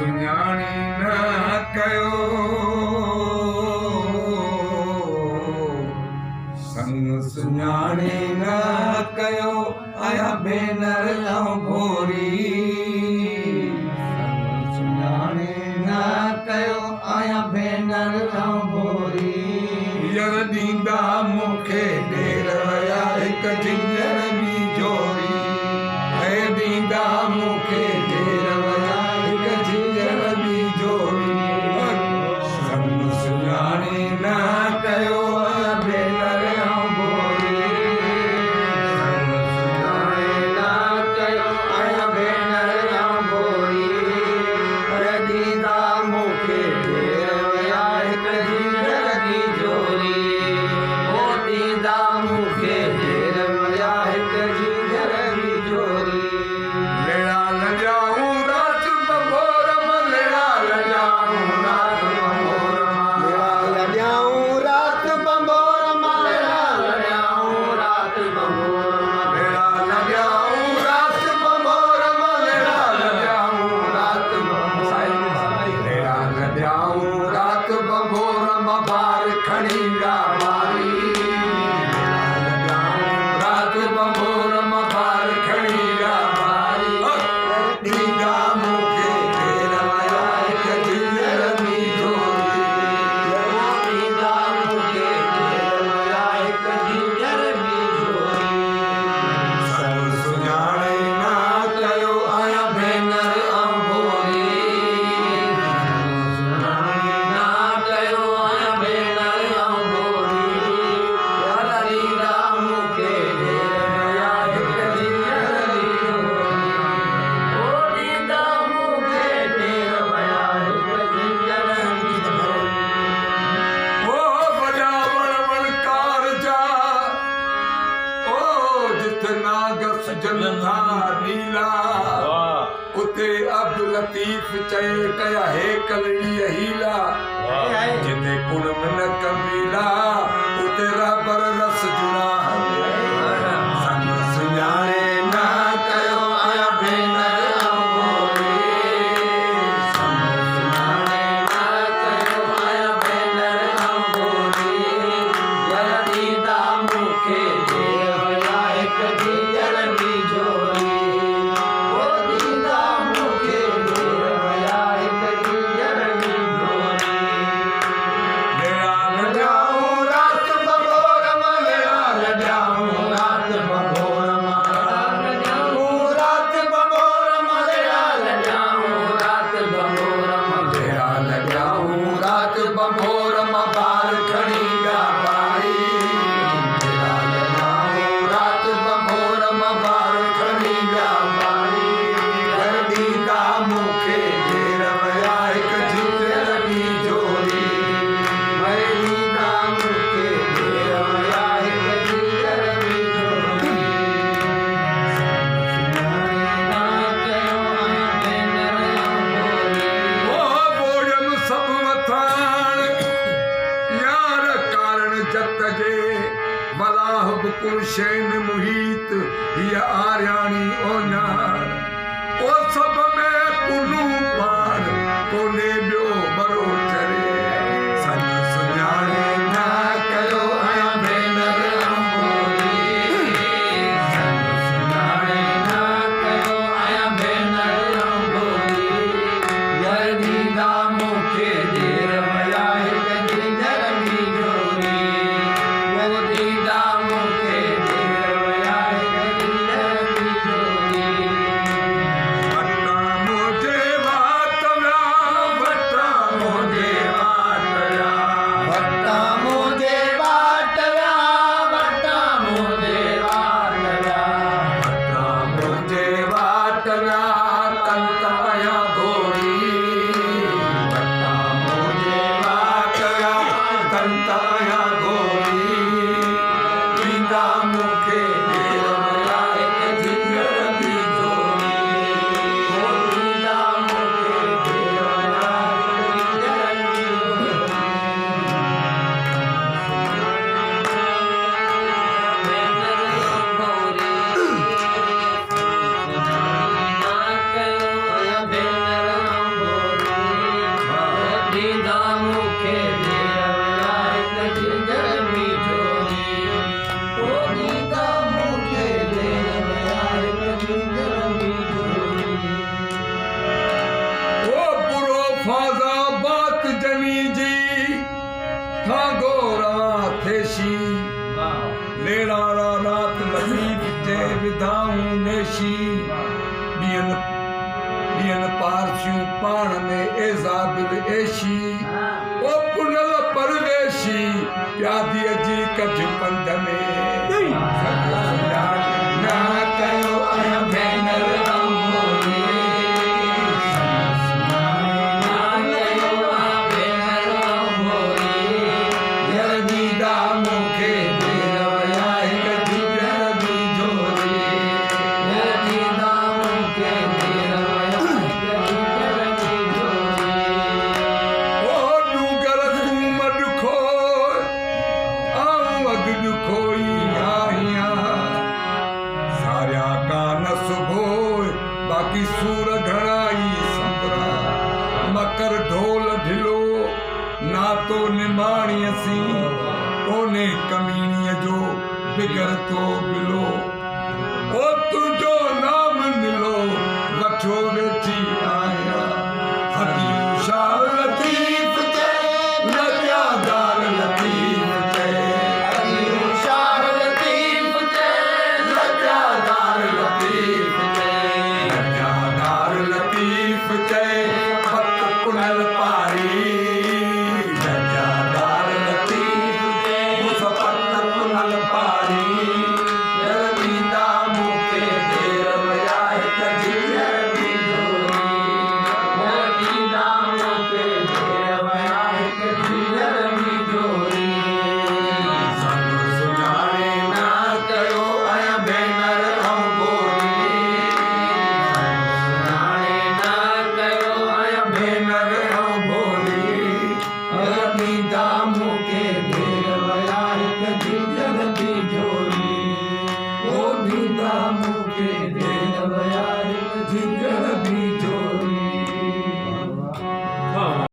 सुञाणी न कयो संग सुञाणी न कयो आया भेनर भोरी संग सुञाणी न कयो आया भेनर भोरी यर ॾींदा मूंखे ॾेर वया हिकु झिंझर बि जोरी ॾींदा मूंखे ॾेर वया हिकु झिंझर बि जोरी संग सुञाणी न कयो आया भेनर भोरी संग सुञाणी न कयो आया भेनर भोरी ॾींदा मूंखे ॾेर वया हिकु झिंझर बि जोरी ॾींदा मूंखे ॾेर वया हिकु झिंझर बि जोरी लेड़ा लॼाऊं राति बंबोर लेड़ा लॼाऊं राति बंबोर लेड़ा लॼाऊं राति बंबोर लेड़ा लॼाऊं राति बंबोर लेड़ा लॼाऊं राति बंबोर लेड़ा लॼाऊं राति बंबोर लेड़ा लॼाऊं राति बंबोर बार खणी बारी राति बंबोर बार खणी बारी ॾींदा मूंखे ॾेर वया हिकु झिंझर बि जोरी ॾींदा मूंखे ॾेर वया हिकु झिंझर बि जोरी संग सुञाणे न कयो आया भेनर भोरी सुञाणे न कयो आया भेनर भोरी ॾींदा मूंखे ॾेर वया हिकु झिंझर बि जोरी ॾींदा मूंखे ॾेर वया हिकु झिंझर बि जोरी वॾा वण कारजा जिथे नागस जनथा नीला उते अब्दुल लतीफ चए कया हे कलड़ीअ हीला जिथे कुड़म न कबीला उते रबर रस जुड़ा संग सुञाणे न कयो आया भेनर भोरी संग सुञाणे न कयो आया भेनर भोरी ॾींदा मूंखे ॾेर वया हिकु झिंझर बि जोरी ॾींदा मूंखे ॾेर वया हिकु झिंझर बि जोरी लेड़ा लॼाऊं राति बंबोर लेड़ा लॼाऊं राति बंबोर राति बंबोर लेड़ा लॼाऊं राति बंबोर लेड़ा लॼाऊं राति बंबोर बार खणी बारी लेड़ा लॼाऊं राति बंबोर बार खणी बारी ॾींदा मूंखे ॾेर वया हिकु झिंझर बि जोरी ॾींदा मूंखे ॾेर वया हिकु झिंझर बि जोरी बोयम सभु वथाण यार कारण जत जे मलाह बुकुल शैन मुहीत हीअ आर्याणी ओञाण ओ सभ में पुनू पार कोने ॿियो बरो चरे संग सुञाणे न कयो आया भेनर भोरी संग सुञाणे न कयो आया भेनर भोरी ॾींदा मूंखे ॾेर वया हिकु झिंझर बि जोरी ॾींदा मूंखे ॾेर वया हिकु झिंझर बि ऐशियूं पाण में एज़ादुल ऐशी ओ पुनल परवेशी प्यादीअ जी कज पंध में ना कयो ऐं भेनर बाकी सूर घणाई संबरा मकर ढोल ढिलो नातो निमाणी सी कोने कमीणीअ जो बिगड़तो बिलो ओ तुझो नाम निलो वठो वेठी आया हदियूं शाह लतीफ ते लजादार लतीफ ते हदियूं शाह लतीफ ते लजादार लतीफ लतीफ चए फत पुनल पारी